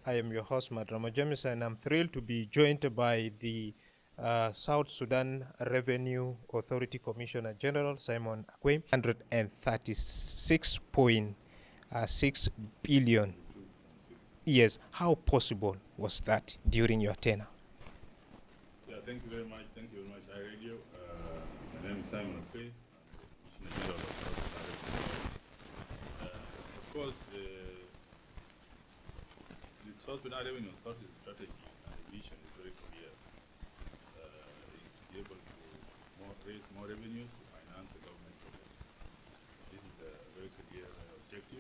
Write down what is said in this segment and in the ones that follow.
I am your host, Madrama James, and I'm thrilled to be joined by the South Sudan Revenue Authority Commissioner General Simon Akuei. 136.6 billion. Yes, how possible was that during your tenure? Yeah, thank you very much. Thank you very much, iRadio. My name is Simon Akuei. I'm the Commissioner General of South Sudan Revenue. Of course, the South Sudan Revenue Authority strategy and the vision is very clear. Is to be able to raise more revenues to finance the government program. This is a very clear objective.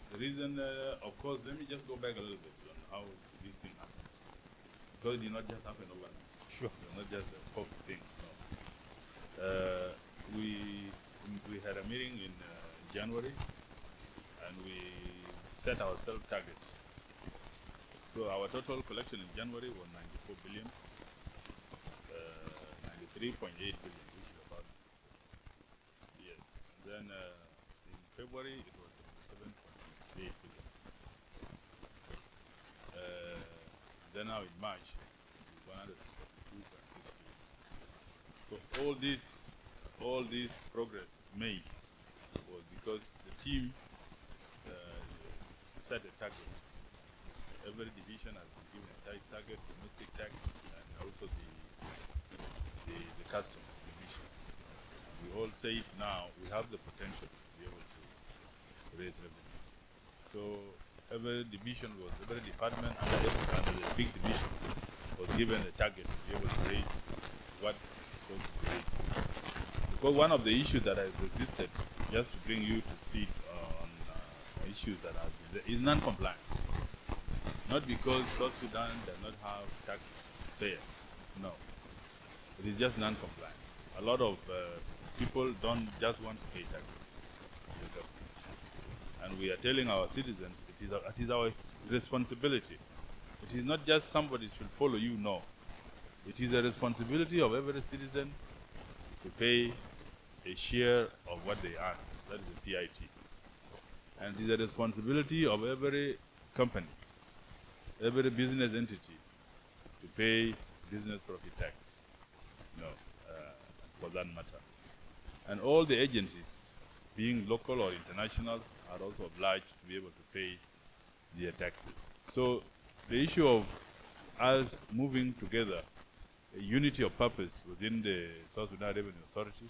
The reason, of course, let me just go back a little bit on how this thing happened. Because it did not just happen overnight. Sure. It was not just a perfect thing. No. We had a meeting in January, and we set ourselves targets. So our total collection in January was 94 billion, 93.8 billion, which is about, yes. And then in February, it was 77.8 billion. Then now in March, it is 142.6 billion. So all this progress made was because the team set a target. Every division has been given a target, domestic tax, and also the custom divisions. And we all say now we have the potential to be able to raise revenue. So every department under the big division was given a target to be able to raise what is supposed to be raised. Because one of the issues that has existed, just to bring you to speed on issues that have been there, is non-compliance. Not because South Sudan does not have taxpayers, no. It is just non-compliance. A lot of people don't just want to pay taxes to the government. And we are telling our citizens it is our responsibility. It is not just somebody should follow you, no. It is a responsibility of every citizen to pay a share of what they earn. That is the PIT. And it is a responsibility of every company, every business entity to pay business profit tax, for that matter. And all the agencies, being local or internationals, are also obliged to be able to pay their taxes. So the issue of us moving together, a unity of purpose within the South Sudan Revenue Authority,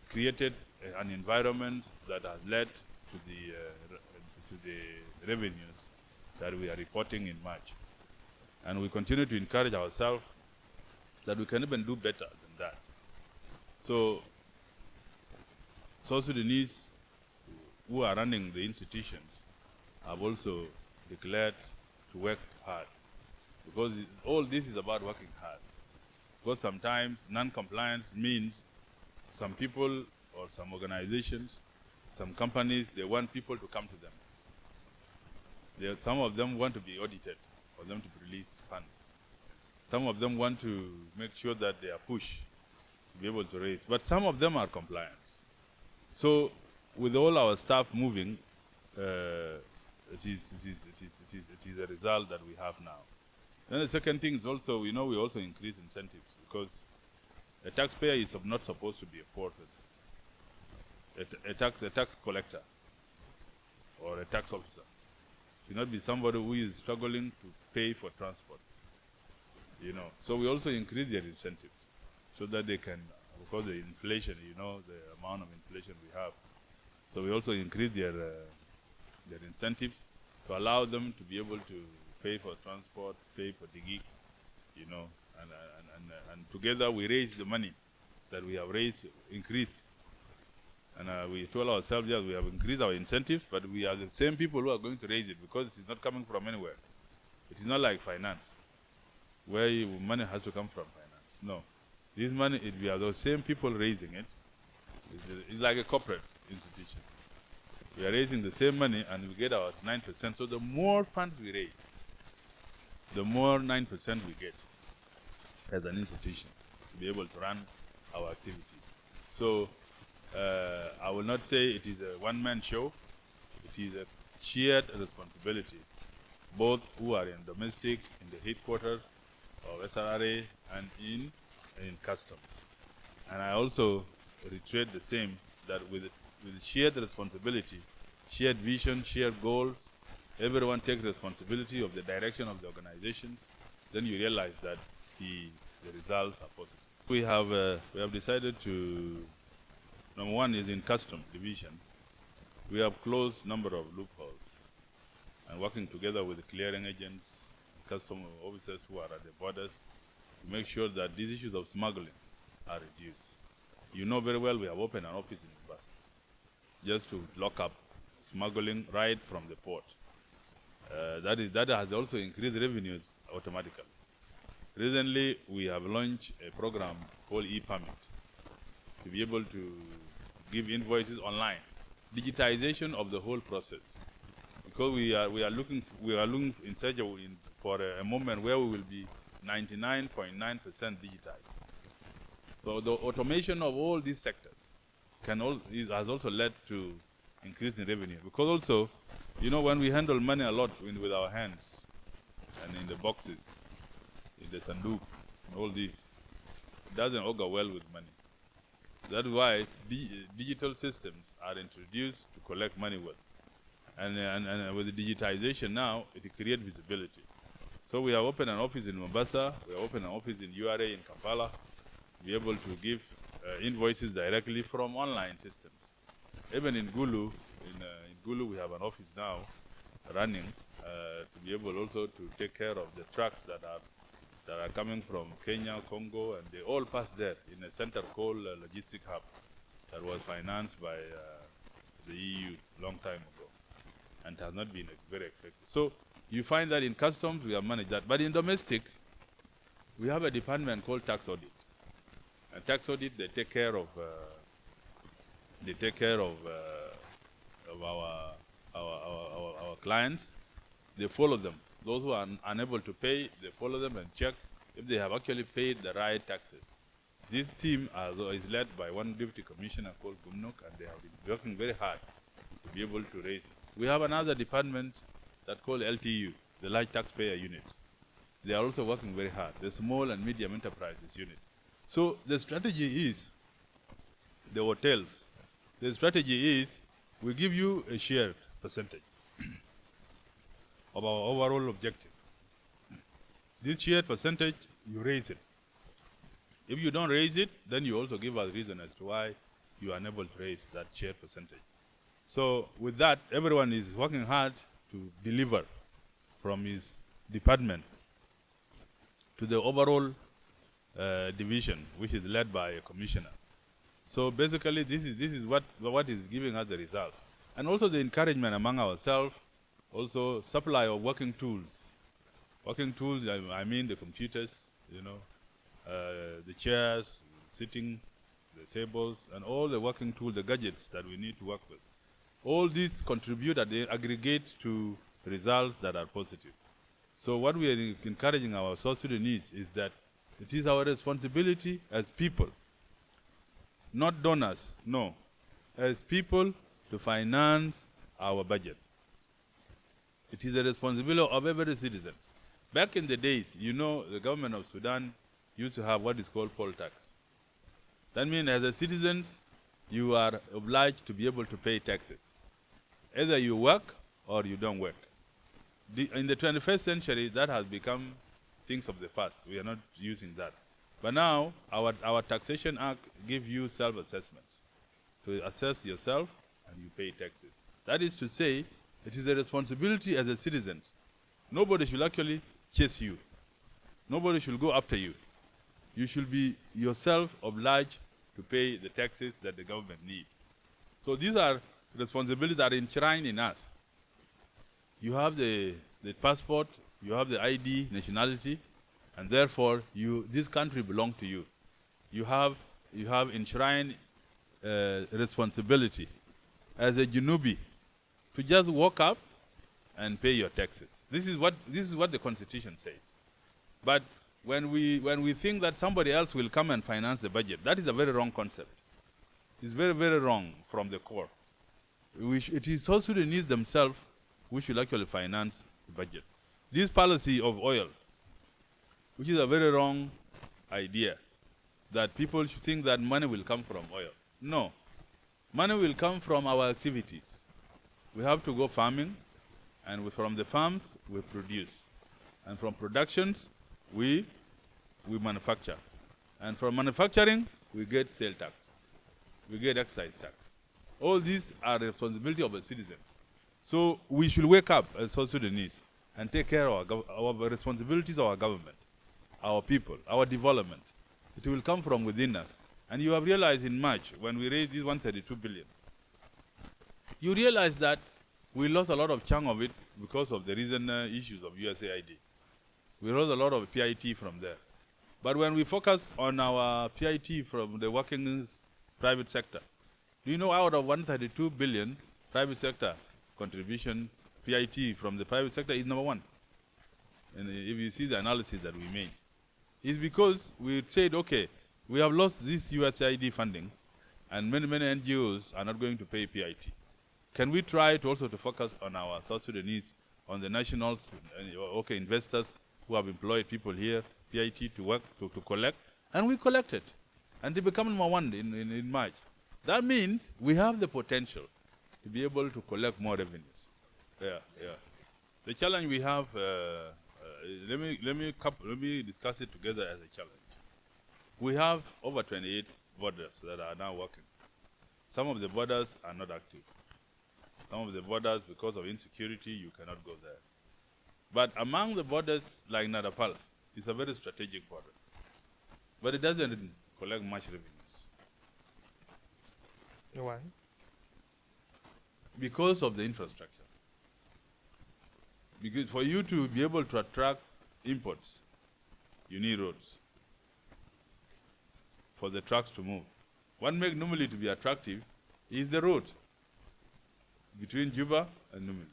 created an environment that has led to the revenues that we are reporting in March. And we continue to encourage ourselves that we can even do better than that. So South Sudanese who are running the institutions have also declared to work hard, because all this is about working hard. Because sometimes non-compliance means some people or some organizations, some companies, they want people to come to them. Some of them want to be audited for them to release funds. Some of them want to make sure that they are pushed to be able to raise. But some of them are compliant. So with all our staff moving, it is a result that we have now. Then the second thing is also, we also increase incentives, because a taxpayer is not supposed to be a poor person. A tax collector or a tax officer should not be somebody who is struggling to pay for transport. So we also increase their incentives so that they can, because the inflation, the amount of inflation we have. So we also increase their incentives to allow them to be able to pay for transport, pay for digging, and together we raise the money that we have raised, increase. And we told ourselves, yes, we have increased our incentives, but we are the same people who are going to raise it, because it is not coming from anywhere. It is not like finance, where money has to come from finance. No. This money, we are those same people raising it. It's like a corporate institution. We are raising the same money, and we get our 9%. So the more funds we raise, the more 9% we get as an institution to be able to run our activities. So I will not say it is a one-man show. It is shared responsibility, both who are in domestic, in the headquarters of SRRA, and in customs. And I also reiterate the same, that with shared responsibility, shared vision, shared goals, everyone takes responsibility of the direction of the organization, then you realize that the results are positive. We have decided to, number one is in custom division. We have closed number of loopholes and working together with the clearing agents, custom officers who are at the borders to make sure that these issues of smuggling are reduced. You know very well we have opened an office in Mombasa just to lock up smuggling right from the port. That has also increased revenues automatically. Recently, we have launched a program called e-permit to be able to give invoices online, digitization of the whole process. Because we are looking in search of for a moment where we will be 99.9% digitized. So the automation of all these sectors has also led to increase in revenue. Because also, you know, when we handle money a lot with our hands and in the boxes, in the sanduk, and all this, it doesn't augur well with money. That's why digital systems are introduced to collect money with. And with the digitization now, it creates visibility. So we have opened an office in Mombasa, we have opened an office in URA in Kampala, to be able to give invoices directly from online systems. Even in Gulu, we have an office now running to be able also to take care of the trucks that are coming from Kenya, Congo, and they all pass there in a center called Logistic Hub that was financed by the EU long time ago and has not been very effective. So you find that in customs we have managed that, but in domestic we have a department called tax audit. And tax audit, they take care of our clients. They follow them. Those who are unable to pay, they follow them and check if they have actually paid the right taxes. This team is led by one deputy commissioner called Gumnuk, and they have been working very hard to be able to raise. We have another department that called LTU, the Large Taxpayer Unit. They are also working very hard, the Small and Medium Enterprises Unit. So the strategy is, the hotels, the strategy is we give you a shared percentage of our overall objective. This shared percentage, you raise it. If you don't raise it, then you also give us reason as to why you are unable to raise that shared percentage. So with that, everyone is working hard to deliver from his department to the overall division, which is led by a commissioner. So basically, this is what is giving us the result. And also the encouragement among ourselves, also supply of working tools. Working tools, I mean the computers, you know, the chairs, sitting, the tables, and all the working tools, the gadgets that we need to work with. All these contribute and they aggregate to results that are positive. So what we are encouraging our South Sudanese is that it is our responsibility as people, not donors, no, as people to finance our budget. It is a responsibility of every citizen. Back in the days, you know, the government of Sudan used to have what is called poll tax. That means as a citizen, you are obliged to be able to pay taxes. Either you work or you don't work. In the 21st century, that has become things of the past. We are not using that. But now, our Taxation Act gives you self-assessment to assess yourself and you pay taxes. That is to say, it is a responsibility as a citizen. Nobody should actually chase you. Nobody should go after you. You should be yourself obliged to pay the taxes that the government needs. So these are responsibilities that are enshrined in us. You have the passport, you have the ID, nationality, and therefore this country belongs to you. You have enshrined responsibility as a Junubi to just walk up and pay your taxes. This is what the Constitution says. But when we think that somebody else will come and finance the budget, that is a very wrong concept. It's very, very wrong from the core. It is South Sudanese themselves we should actually finance the budget. This policy of oil, which is a very wrong idea, that people should think that money will come from oil. No, money will come from our activities. We have to go farming, and from the farms, we produce. And from productions, we manufacture. And from manufacturing, we get sale tax. We get excise tax. All these are the responsibility of the citizens. So we should wake up as South Sudanese and take care of our responsibilities of our government, our people, our development. It will come from within us. And you have realized in March, when we raised this 132 billion, you realize that we lost a lot of chunk of it because of the recent issues of USAID. We lost a lot of PIT from there. But when we focus on our PIT from the working private sector, do you know out of 132 billion private sector contribution, PIT from the private sector is number one? And if you see the analysis that we made, it's because we said, okay, we have lost this USAID funding, and many NGOs are not going to pay PIT. Can we try to also to focus on our South Sudanese, on the nationals, okay, investors who have employed people here, PIT to work, to collect, and we collected. And they become number one in March. That means we have the potential to be able to collect more revenues. Yeah. The challenge we have, let me discuss it together as a challenge. We have over 28 borders that are now working. Some of the borders are not active. Some of the borders, because of insecurity, you cannot go there. But among the borders like Nadapal, it's a very strategic border. But it doesn't collect much revenues. Why? Because of the infrastructure. Because for you to be able to attract imports, you need roads for the trucks to move. What makes Numili to be attractive is the road between Juba and Numili.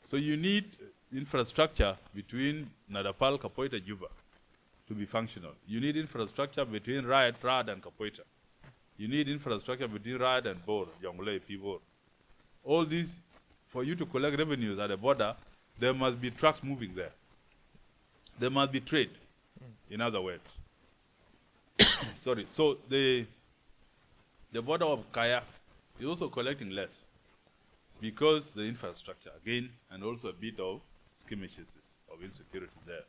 So you need infrastructure between Nadapal, Kapoita, Juba to be functional. You need infrastructure between Rad and Kapoita. You need infrastructure between Rad and Bor, Jonglei, Pibor. All these, for you to collect revenues at the border, there must be trucks moving there. There must be trade, in other words. Sorry. So the border of Kaya is also collecting less because the infrastructure, again, and also a bit of skirmishes of insecurity there.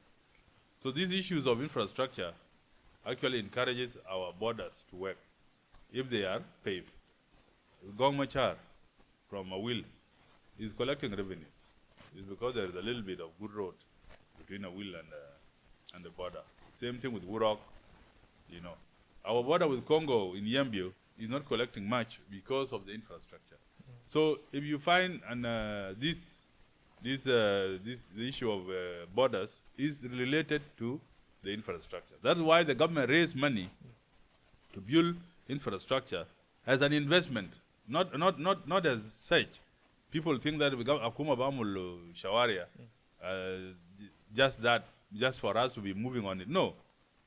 So these issues of infrastructure actually encourages our borders to work if they are paved. Gong Machar from Awil is collecting revenues. It's because there is a little bit of good road between Awil and the border. Same thing with Wurok, you know. Our border with Congo in Yambio is not collecting much because of the infrastructure. So if you find the issue of borders is related to the infrastructure. That's why the government raised money to build infrastructure as an investment, not as such. People think that we got Akuma Bamul Shawaria, just for us to be moving on it. No,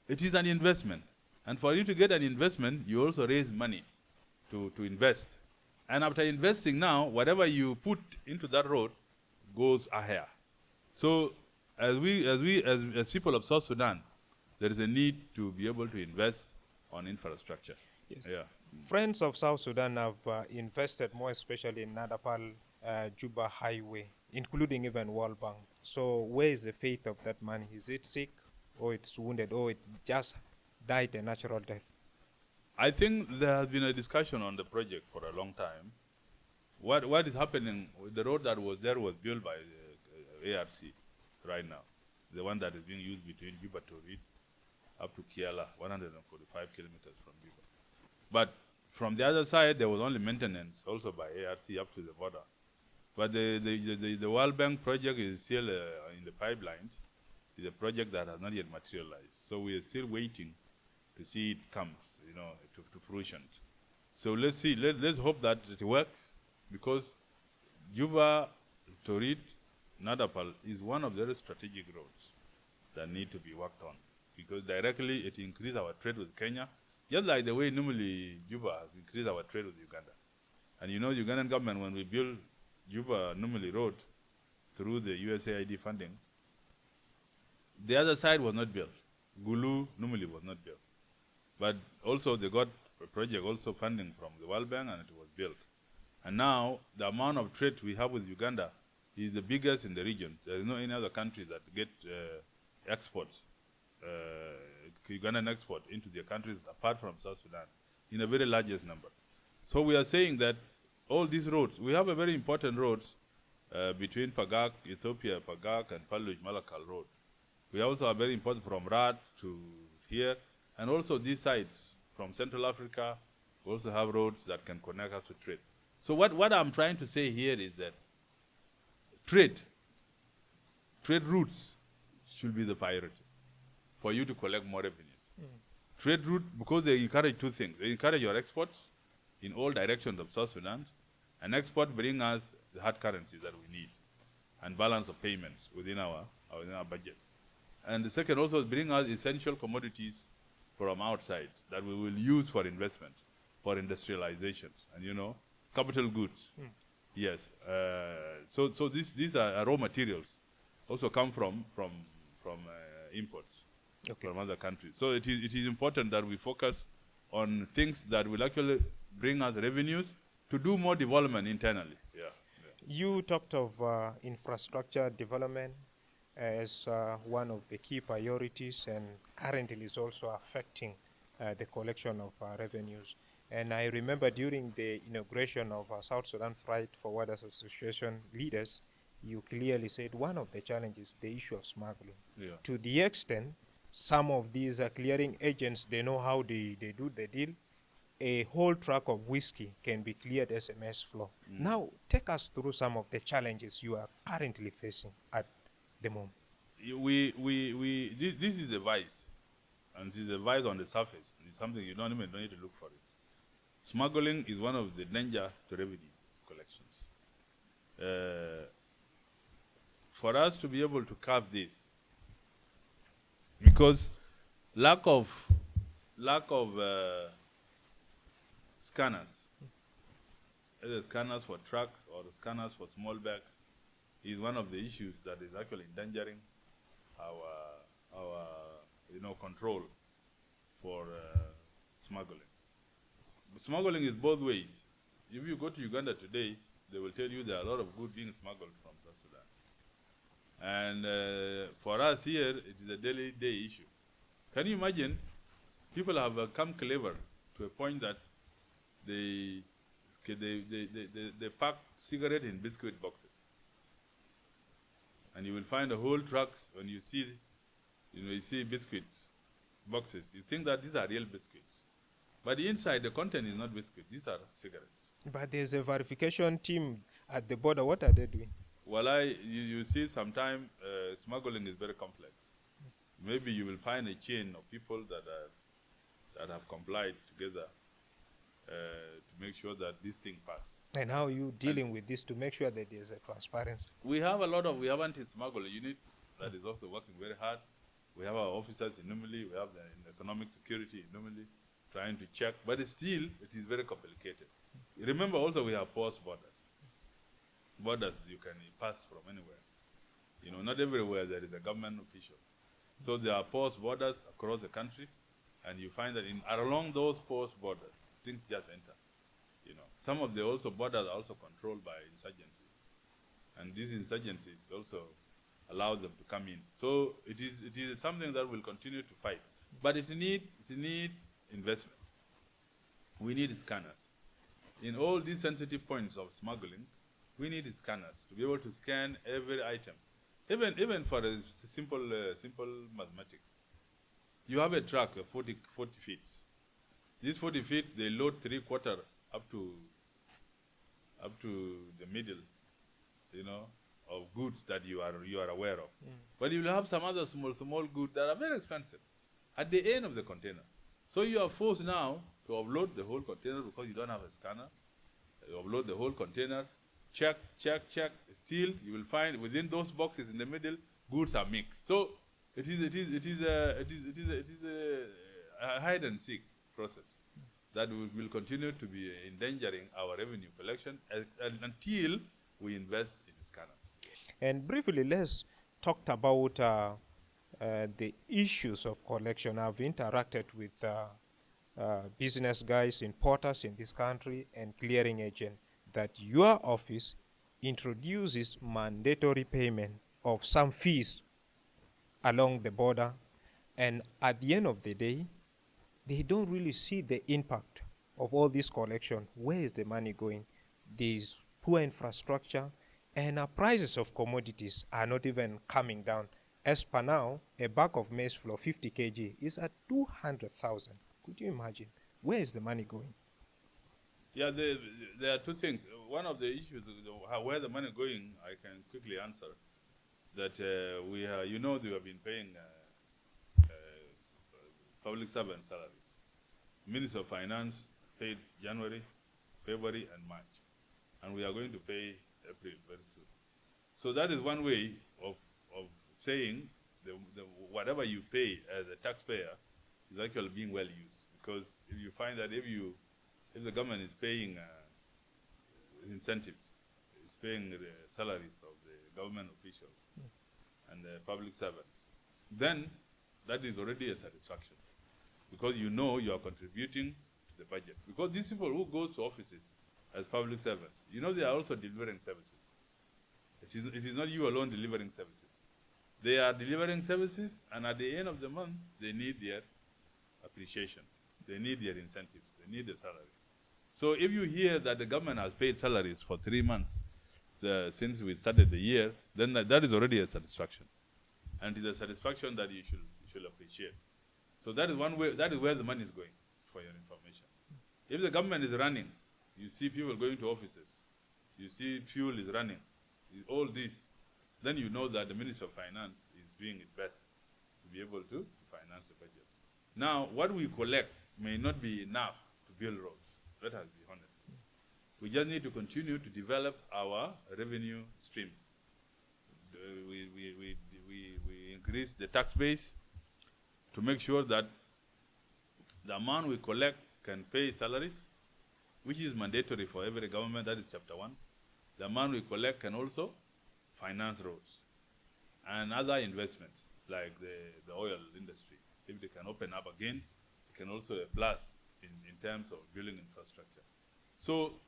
it is an investment. And for you to get an investment, you also raise money to invest. And after investing now, whatever you put into that road goes ahead. So as people of South Sudan, there is a need to be able to invest on infrastructure. Yes. Yeah. Friends of South Sudan have invested more, especially in Nadapal Juba Highway, including even World Bank. So where is the fate of that money? Is it sick, or it's wounded, or it just died a natural death? I think there has been a discussion on the project for a long time. What is happening, the road that was there was built by the ARC right now, the one that is being used between Juba to Reed up to Kiala, 145 kilometers from Juba. But from the other side, there was only maintenance also by ARC up to the border. But the World Bank project is still in the pipelines. It's a project that has not yet materialized. So we are still waiting to see it comes, you know, to fruition. So let's see, let's hope that it works, because Juba, Torit, Nadapal is one of the very strategic roads that need to be worked on, because directly it increases our trade with Kenya, just like the way normally Juba has increased our trade with Uganda. And you know, Ugandan government, when we build Juba Numili Road, through the USAID funding, the other side was not built. Gulu normally was not built. But also they got a project also funding from the World Bank and it was built. And now the amount of trade we have with Uganda is the biggest in the region. There is no any other country that get exports, Ugandan export into their countries apart from South Sudan in a very largest number. So we are saying that all these roads, we have a very important roads between Pagak, Ethiopia, Pagak, and Paluj Malakal Road. We also are very important from Rad to here, and also these sides from Central Africa, we also have roads that can connect us to trade. So what I'm trying to say here is that trade routes should be the priority for you to collect more revenues. Trade route, because they encourage two things. They encourage your exports in all directions of South Sudan, and export bring us the hard currency that we need and balance of payments within our budget. And the second also bring us essential commodities from outside that we will use for investment, for industrialization, and capital goods. Yes. So these are raw materials, also come from imports from other countries. So it is important that we focus on things that will actually bring us revenues to do more development internally. Yeah. You talked of infrastructure development as one of the key priorities, and currently is also affecting the collection of revenues. And I remember during the inauguration of South Sudan Freight Forwarders Association leaders, you clearly said one of the challenges is the issue of smuggling. Yeah. To the extent, some of these clearing agents, they know how they do the deal. A whole truck of whiskey can be cleared SMS flow. Now, take us through some of the challenges you are currently facing at the moment. This is a vice, and it is a vice on the surface. It's something you don't need to look for it. Smuggling is one of the danger to revenue collections. For us to be able to curb this, because lack of scanners, either scanners for trucks or scanners for small bags, is one of the issues that is actually endangering our control for smuggling. Smuggling is both ways. If you go to Uganda today, they will tell you there are a lot of goods being smuggled from South Sudan. And for us here, it is a daily day issue. Can you imagine? People have become clever to a point that they pack cigarette in biscuit boxes. And you will find the whole trucks when you see biscuits boxes. You think that these are real biscuits. But inside, the content is not biscuit. These are cigarettes. But there's a verification team at the border. What are they doing? Well, you see sometimes smuggling is very complex. Maybe you will find a chain of people that have complied together to make sure that this thing pass. And how are you dealing with this to make sure that there's a transparency? We have anti-smuggler unit that is also working very hard. We have our officers in Numili, we have the economic security in Numili trying to check, but still it is very complicated. Remember also we have porous borders. Borders you can pass from anywhere. Not everywhere there is a government official. So there are porous borders across the country, and you find that along those porous borders, things just enter. Some of the borders are also controlled by insurgency, and these insurgencies also allow them to come in. So it is something that we'll continue to fight, but it needs investment. We need scanners. In all these sensitive points of smuggling, we need scanners to be able to scan every item. Even for a simple mathematics. You have a truck, 40 feet. These 40 feet, they load 3/4 up to the middle, of goods that you are aware of. But you will have some other small goods that are very expensive at the end of the container. So you are forced now to offload the whole container because you don't have a scanner. You offload the whole container, check. Still, you will find within those boxes in the middle, goods are mixed. So it is a hide and seek process that will continue to be endangering our revenue collection until we invest in scanners. And briefly, let's talk about the issues of collection. I've interacted with business guys, importers in this country, and clearing agent that your office introduces mandatory payment of some fees along the border, and at the end of the day, they don't really see the impact of all this collection. Where is the money going? There's poor infrastructure, and prices of commodities are not even coming down. As per now, a bag of maize flour 50 kg is at 200,000. Could you imagine? Where is the money going? Yeah, there are two things. One of the issues, where the money going, I can quickly answer. That we have, you know, they have been paying public servant salaries. Minister of Finance paid January, February, and March. And we are going to pay April very soon. So that is one way of saying whatever you pay as a taxpayer is actually being well used. Because if you find that if the government is paying incentives, it's paying the salaries of the government officials and the public servants, then that is already a satisfaction. Because you know you are contributing to the budget. Because these people who go to offices as public servants, you know they are also delivering services. It is not you alone delivering services. They are delivering services, and at the end of the month, they need their appreciation. They need their incentives. They need the salary. So if you hear that the government has paid salaries for 3 months since we started the year, then that is already a satisfaction. And it is a satisfaction that you should appreciate. So that is one way, that is where the money is going, for your information. If the government is running, you see people going to offices, you see fuel is running, all this, then you know that the Minister of Finance is doing its best to be able to finance the budget. Now, what we collect may not be enough to build roads. Let us be honest. We just need to continue to develop our revenue streams. We increase the tax base to make sure that the amount we collect can pay salaries, which is mandatory for every government. That is chapter 1. The amount we collect can also finance roads and other investments like the oil industry. If they can open up again, it can also a plus in terms of building infrastructure. So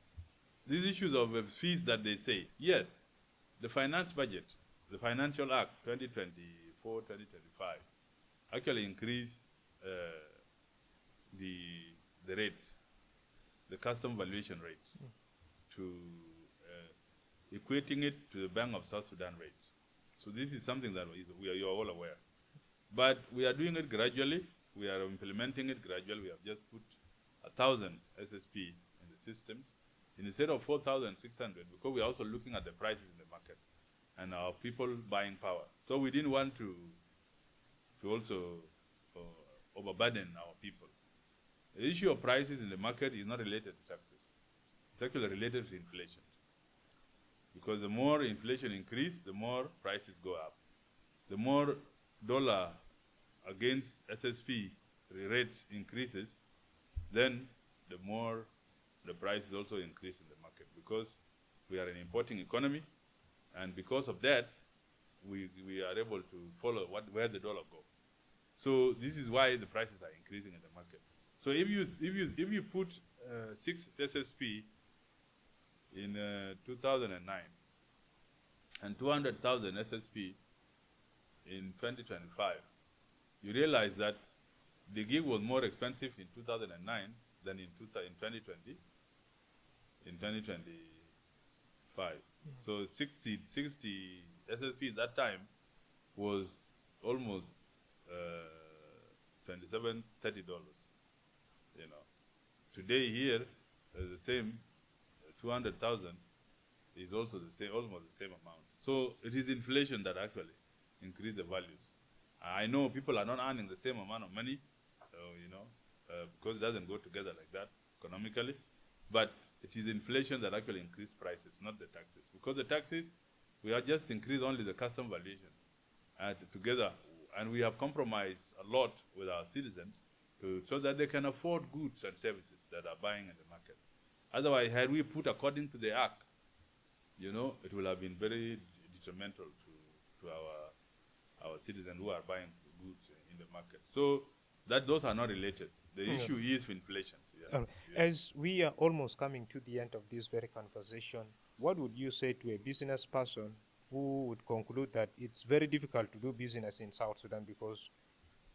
these issues of fees that they say, yes, the finance budget, the Financial Act 2024-2025 actually increased the rates, the custom valuation rates, to equating it to the Bank of South Sudan rates. So this is something that you are all aware. But we are doing it gradually. We are implementing it gradually. We have just put 1,000 SSP in the systems instead of 4,600, because we are also looking at the prices in the market and our people buying power. So we didn't want to also overburden our people. The issue of prices in the market is not related to taxes. It's actually related to inflation. Because the more inflation increases, the more prices go up. The more dollar against SSP rates increases, then the more the prices also increase in the market, because we are an importing economy, and because of that, we are able to follow where the dollar goes. So this is why the prices are increasing in the market. So if you put 6 SSP in 2009 and 200,000 SSP in 2025, you realize that the gig was more expensive in 2009 than in 2020, in 2025. So 60 SSP at that time was almost $27, $30. You know, today here the same 200,000 is also the same, almost the same amount. So it is inflation that actually increased the values. I know people are not earning the same amount of money, because it doesn't go together like that economically. But it is inflation that actually increased prices, not the taxes. Because the taxes, we have just increased only the custom valuation together. And we have compromised a lot with our citizens so that they can afford goods and services that are buying in the market. Otherwise, had we put according to the Act, it will have been very detrimental to our citizens who are buying goods in the market. So those are not related. The issue is inflation. Yeah. As we are almost coming to the end of this very conversation, what would you say to a business person who would conclude that it's very difficult to do business in South Sudan because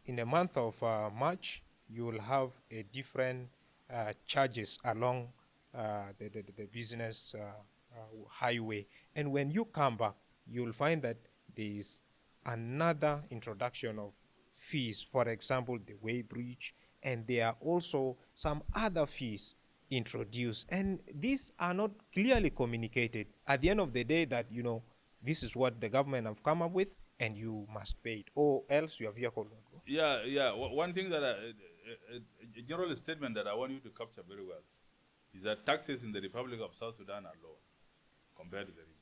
in the month of March, you will have a different charges along the business highway. And when you come back, you'll find that there is another introduction of fees, for example, the way bridge, and there are also some other fees introduced. And these are not clearly communicated at the end of the day that, this is what the government have come up with and you must pay it, or else your vehicle won't go. Yeah. One thing that a general statement that I want you to capture very well is that taxes in the Republic of South Sudan are low compared to the region.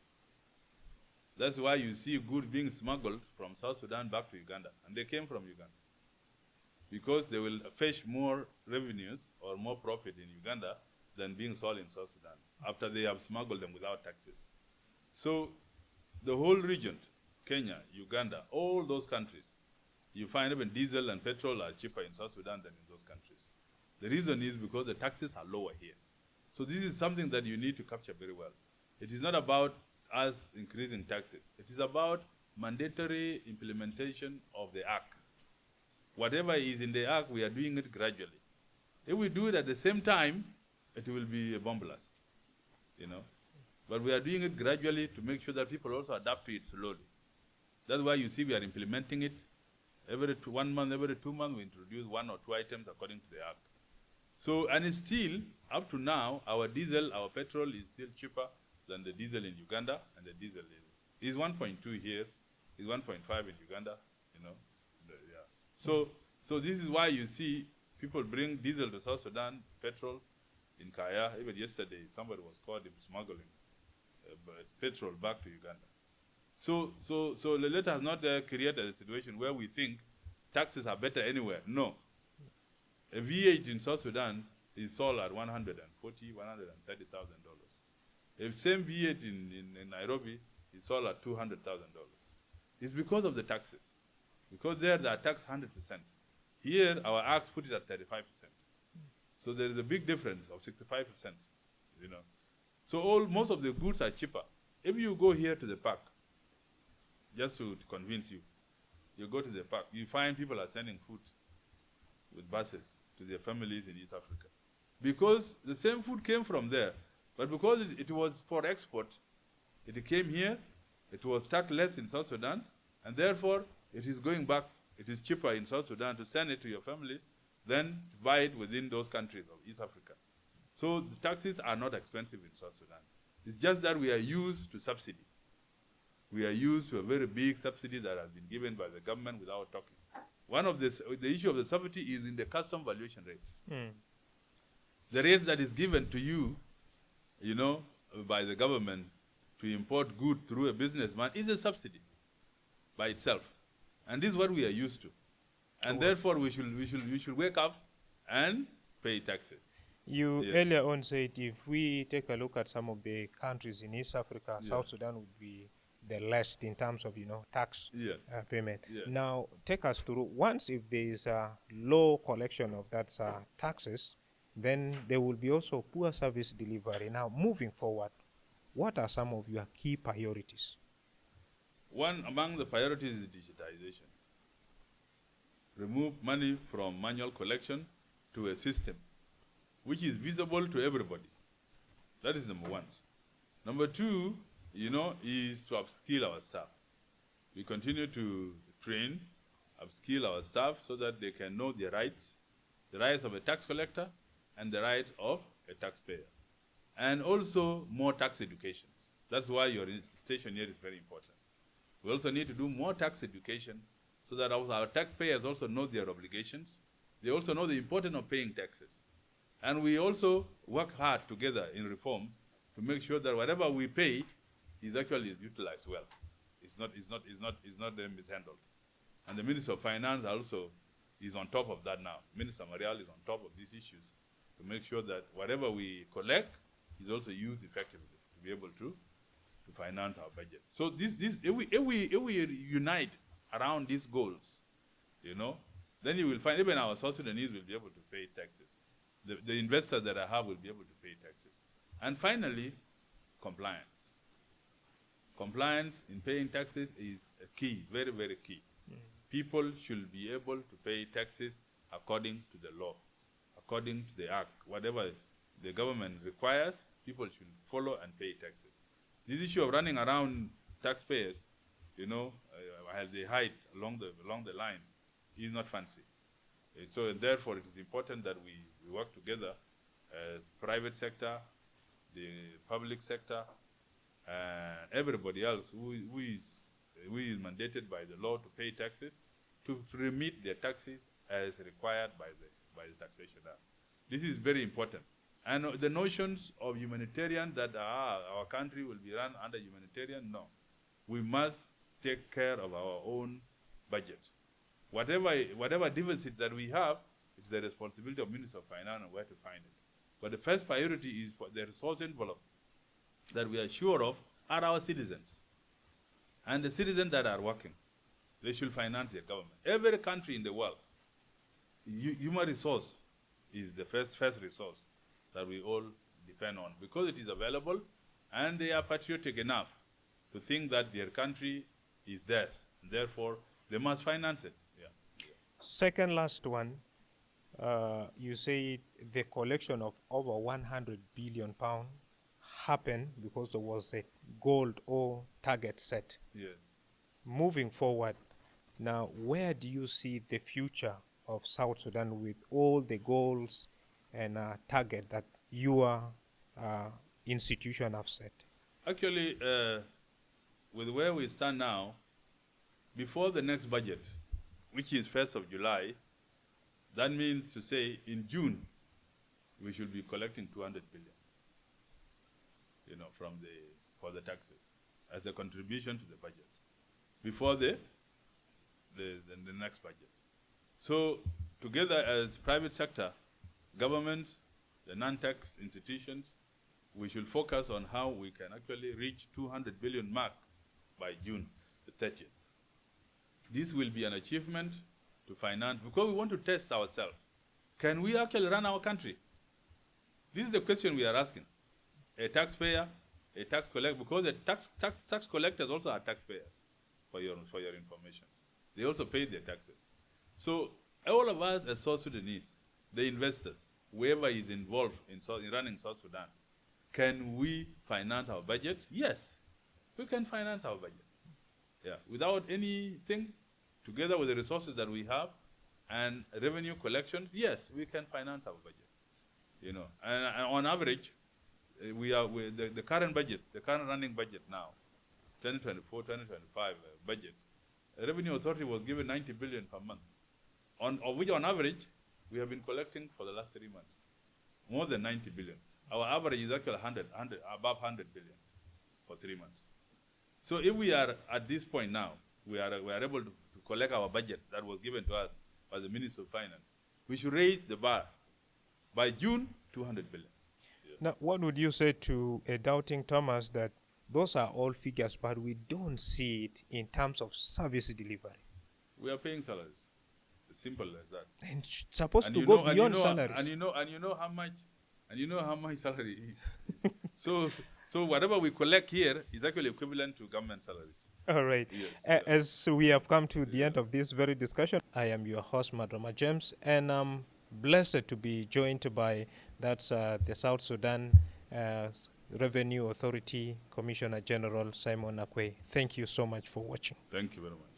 That's why you see goods being smuggled from South Sudan back to Uganda, and they came from Uganda. Because they will fetch more revenues or more profit in Uganda than being sold in South Sudan after they have smuggled them without taxes. So the whole region, Kenya, Uganda, all those countries, you find even diesel and petrol are cheaper in South Sudan than in those countries. The reason is because the taxes are lower here. So this is something that you need to capture very well. It is not about us increasing taxes. It is about mandatory implementation of the act. Whatever is in the act, we are doing it gradually. If we do it at the same time, it will be a bomb blast, But we are doing it gradually to make sure that people also adapt to it slowly. That's why you see we are implementing it. Every 1 month, every 2 months, we introduce 1 or 2 items according to the act. So, and it's still, up to now, our diesel, our petrol is still cheaper than the diesel in Uganda, and the diesel is 1.2 here, is 1.5 in Uganda, So this is why you see people bring diesel to South Sudan, petrol in Kaya. Even yesterday, somebody was caught smuggling petrol back to Uganda. So let us not create a situation where we think taxes are better anywhere. No. A V8 in South Sudan is sold at $140,000, $130,000. If same V8 in Nairobi is sold at $200,000. It's because of the taxes. Because there they are taxed 100%. Here, our acts put it at 35%. So there is a big difference of 65%, So most of the goods are cheaper. If you go here to the park, just to convince you, you go to the park, you find people are sending food with buses to their families in East Africa. Because the same food came from there, but because it was for export, it came here, it was taxed less in South Sudan, and therefore it is going back. It is cheaper in South Sudan to send it to your family than to buy it within those countries of East Africa. So the taxes are not expensive in South Sudan. It's just that we are used to subsidy. We are used to a very big subsidy that has been given by the government without talking. One of the issue of the subsidy is in the custom valuation rate. The rate that is given to you, by the government to import goods through a businessman is a subsidy by itself. And this is what we are used to. And therefore we should wake up and pay taxes. You earlier on said if we take a look at some of the countries in East Africa, South Sudan would be the least in terms of tax payment. Now take us through, once if there is a low collection of that taxes, then there will be also poor service delivery. Now moving forward, what are some of your key priorities? One among the priorities is digitization. Remove money from manual collection to a system which is visible to everybody. That is number one. Number two, is to upskill our staff. We continue to train, upskill our staff so that they can know their rights, the rights of a tax collector and the rights of a taxpayer. And also more tax education. That's why your station here is very important. We also need to do more tax education so that our taxpayers also know their obligations. They also know the importance of paying taxes. And we also work hard together in reform to make sure that whatever we pay is actually utilized well. It's not mishandled. And the Minister of Finance also is on top of that now. Minister Marial is on top of these issues to make sure that whatever we collect is also used effectively to be able to to finance our budget. So if we unite around these goals, then you will find even our South Sudanese will be able to pay taxes. The investors that I have will be able to pay taxes. And finally, compliance. Compliance in paying taxes is a key, very, very key. People should be able to pay taxes according to the law, according to the act. Whatever the government requires, people should follow and pay taxes. This issue of running around taxpayers, while they hide along the line, is not fancy. So therefore, it is important that we work together as private sector, the public sector, and everybody else who is mandated by the law to pay taxes, to remit their taxes as required by the Taxation Act. This is very important. And the notions of humanitarian that our country will be run under humanitarian, no. We must take care of our own budget. Whatever deficit that we have, it's the responsibility of Minister of Finance and where to find it. But the first priority is for the resource envelope that we are sure of are our citizens. And the citizens that are working, they should finance their government. Every country in the world, human resource is the first resource that we all depend on because it is available and they are patriotic enough to think that their country is theirs. And therefore, they must finance it. Yeah. Second last one, you say the collection of over 100 billion pounds happened because there was a goal or target set. Yes. Moving forward, now where do you see the future of South Sudan with all the goals and target that your institution have set? Actually, with where we stand now, before the next budget, which is 1st of July, that means to say in June, we should be collecting 200 billion, for the taxes as a contribution to the budget before the next budget. So together as private sector, government, the non-tax institutions, we should focus on how we can actually reach 200 billion mark by June the 30th. This will be an achievement to finance because we want to test ourselves. Can we actually run our country? This is the question we are asking. A taxpayer, a tax collector, because the tax collectors also are taxpayers, for your information. They also pay their taxes. So all of us as South Sudanese, the investors, whoever is involved in running South Sudan, can we finance our budget? Yes, we can finance our budget. Yeah, without anything, together with the resources that we have and revenue collections, yes, we can finance our budget. And on average, the current budget, the current running budget now, 2024, 2025 budget, the Revenue Authority was given 90 billion per month, of which on average, we have been collecting for the last 3 months, more than 90 billion. Our average is actually above 100 billion for 3 months. So if we are at this point now, we are able to collect our budget that was given to us by the Minister of Finance. We should raise the bar by June, 200 billion. Yeah. Now, what would you say to a doubting Thomas that those are all figures, but we don't see it in terms of service delivery? We are paying salaries. It's simple as that. And it's supposed to go beyond salaries. And you know how much salary is. So whatever we collect here is actually equivalent to government salaries. All right. Yes. As we have come to the end of this very discussion, I am your host, Madrama James, and I'm blessed to be joined by the South Sudan Revenue Authority Commissioner General Simon Akuei. Thank you so much for watching. Thank you very much.